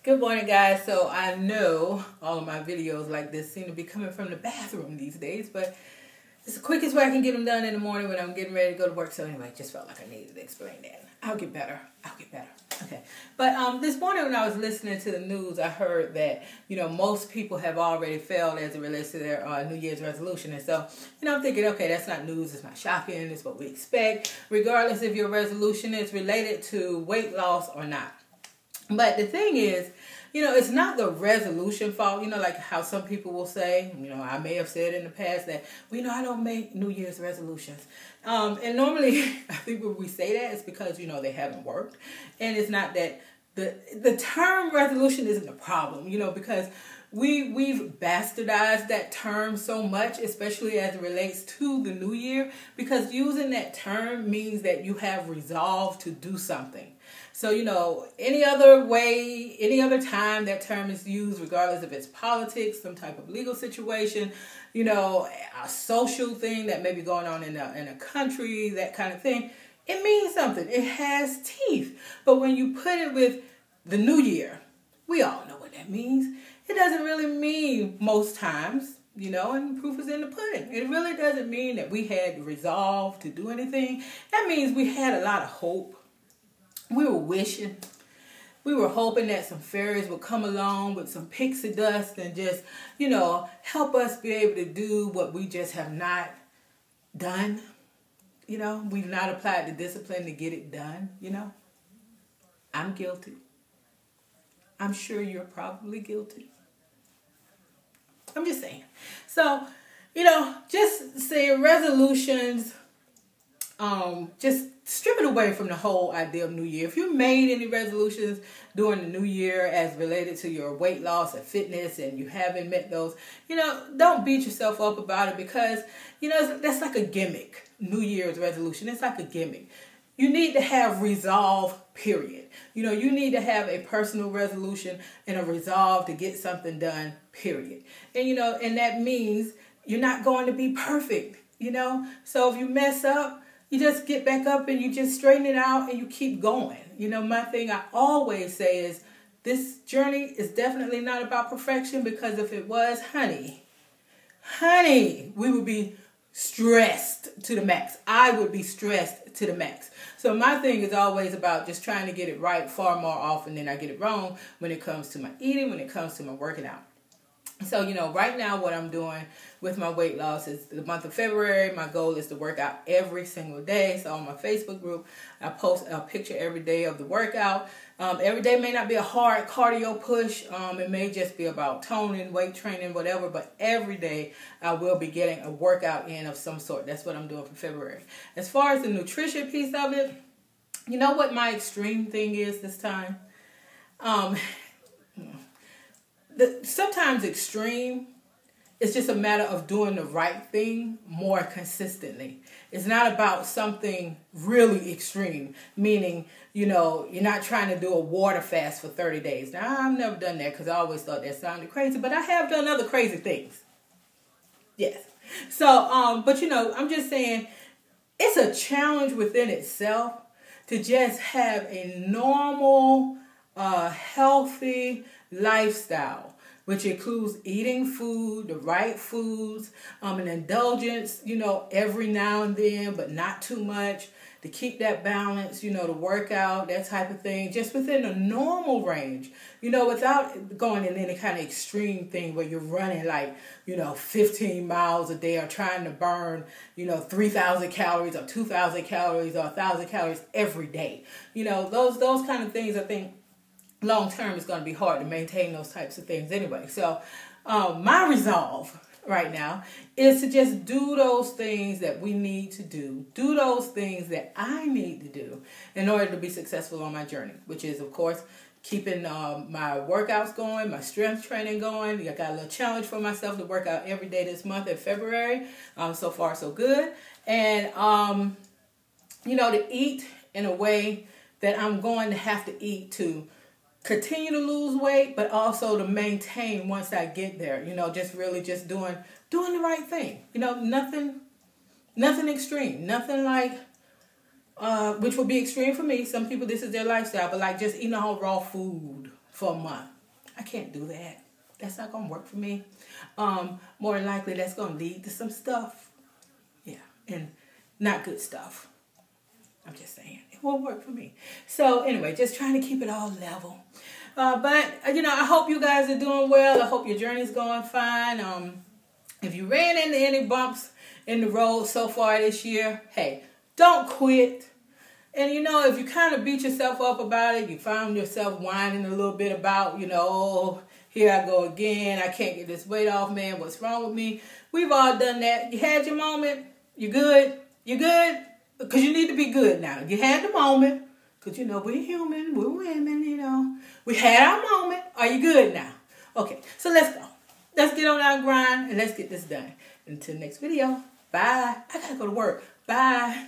Good morning, guys. So I know all of my videos like this seem to be coming from the bathroom these days, but it's the quickest way I can get them done in the morning when I'm getting ready to go to work. So anyway, just felt like I needed to explain that. I'll get better. Okay. But this morning when I was listening to the news, I heard that, most people have already failed as it relates to their New Year's resolution. And so, I'm thinking, okay, that's not news. It's not shocking. It's what we expect, regardless if your resolution is related to weight loss or not. But the thing is, it's not the resolution fault, like how some people will say, I may have said in the past that, I don't make New Year's resolutions. And normally, I think when we say that, it's because, they haven't worked. And it's not that the term resolution isn't the problem, because we've bastardized that term so much, especially as it relates to the new year, because using that term means that you have resolved to do something. So, any other way, any other time that term is used, regardless if it's politics, some type of legal situation, a social thing that may be going on in a country, that kind of thing, it means something. It has teeth. But when you put it with the new year, we all know what that means. It doesn't really mean most times, and proof is in the pudding. It really doesn't mean that we had resolve to do anything. That means we had a lot of hope. We were wishing. We were hoping that some fairies would come along with some pixie dust and just, help us be able to do what we just have not done. We've not applied the discipline to get it done, I'm guilty. I'm sure you're probably guilty. I'm just saying. So, just saying resolutions, just strip it away from the whole idea of New Year. If you made any resolutions during the New Year as related to your weight loss and fitness and you haven't met those, don't beat yourself up about it because, that's like a gimmick. New Year's resolution. It's like a gimmick. You need to have resolve, period. You need to have a personal resolution and a resolve to get something done, period. And, and that means you're not going to be perfect, So if you mess up, you just get back up and you just straighten it out and you keep going. My thing I always say is this journey is definitely not about perfection because if it was, honey, we would be stressed to the max. I would be stressed to the max. So my thing is always about just trying to get it right far more often than I get it wrong when it comes to my eating, when it comes to my working out. So, right now what I'm doing with my weight loss is the month of February. My goal is to work out every single day. So on my Facebook group, I post a picture every day of the workout. Every day may not be a hard cardio push. It may just be about toning, weight training, whatever. But every day I will be getting a workout in of some sort. That's what I'm doing for February. As far as the nutrition piece of it, you know what my extreme thing is this time? Sometimes extreme, it's just a matter of doing the right thing more consistently. It's not about something really extreme, meaning, you're not trying to do a water fast for 30 days. Now, I've never done that because I always thought that sounded crazy, but I have done other crazy things. Yes. So, but I'm just saying, it's a challenge within itself to just have a normal, healthy lifestyle, which includes eating food, the right foods, an indulgence, every now and then, but not too much, to keep that balance, to work out, that type of thing, just within a normal range, without going in any kind of extreme thing where you're running like, 15 miles a day or trying to burn, 3,000 calories or 2,000 calories or 1,000 calories every day. Those kind of things, I think, long term it's going to be hard to maintain those types of things anyway. So my resolve right now is to just do those things that we need to do those things that I need to do in order to be successful on my journey, which is, of course, keeping my workouts going, my strength training going. I got a little challenge for myself to work out every day this month in February. So far, so good. And, to eat in a way that I'm going to have to eat to continue to lose weight, but also to maintain once I get there, just really just doing the right thing. Nothing extreme, nothing like, which would be extreme for me. Some people, this is their lifestyle, but like just eating all raw food, for a month. I can't do that. That's not going to work for me. More than likely, that's going to lead to some stuff. Yeah, and not good stuff. I'm just saying, it won't work for me. So anyway, just trying to keep it all level. But, I hope you guys are doing well. I hope your journey's going fine. If you ran into any bumps in the road so far this year, hey, don't quit. And, if you kind of beat yourself up about it, you found yourself whining a little bit about, oh, here I go again. I can't get this weight off, man. What's wrong with me? We've all done that. You had your moment. You good? You good? Because you need to be good now. You had the moment. Because, we're human. We're women, We had our moment. Are you good now? Okay, so let's go. Let's get on our grind and let's get this done. Until next video. Bye. I got to go to work. Bye.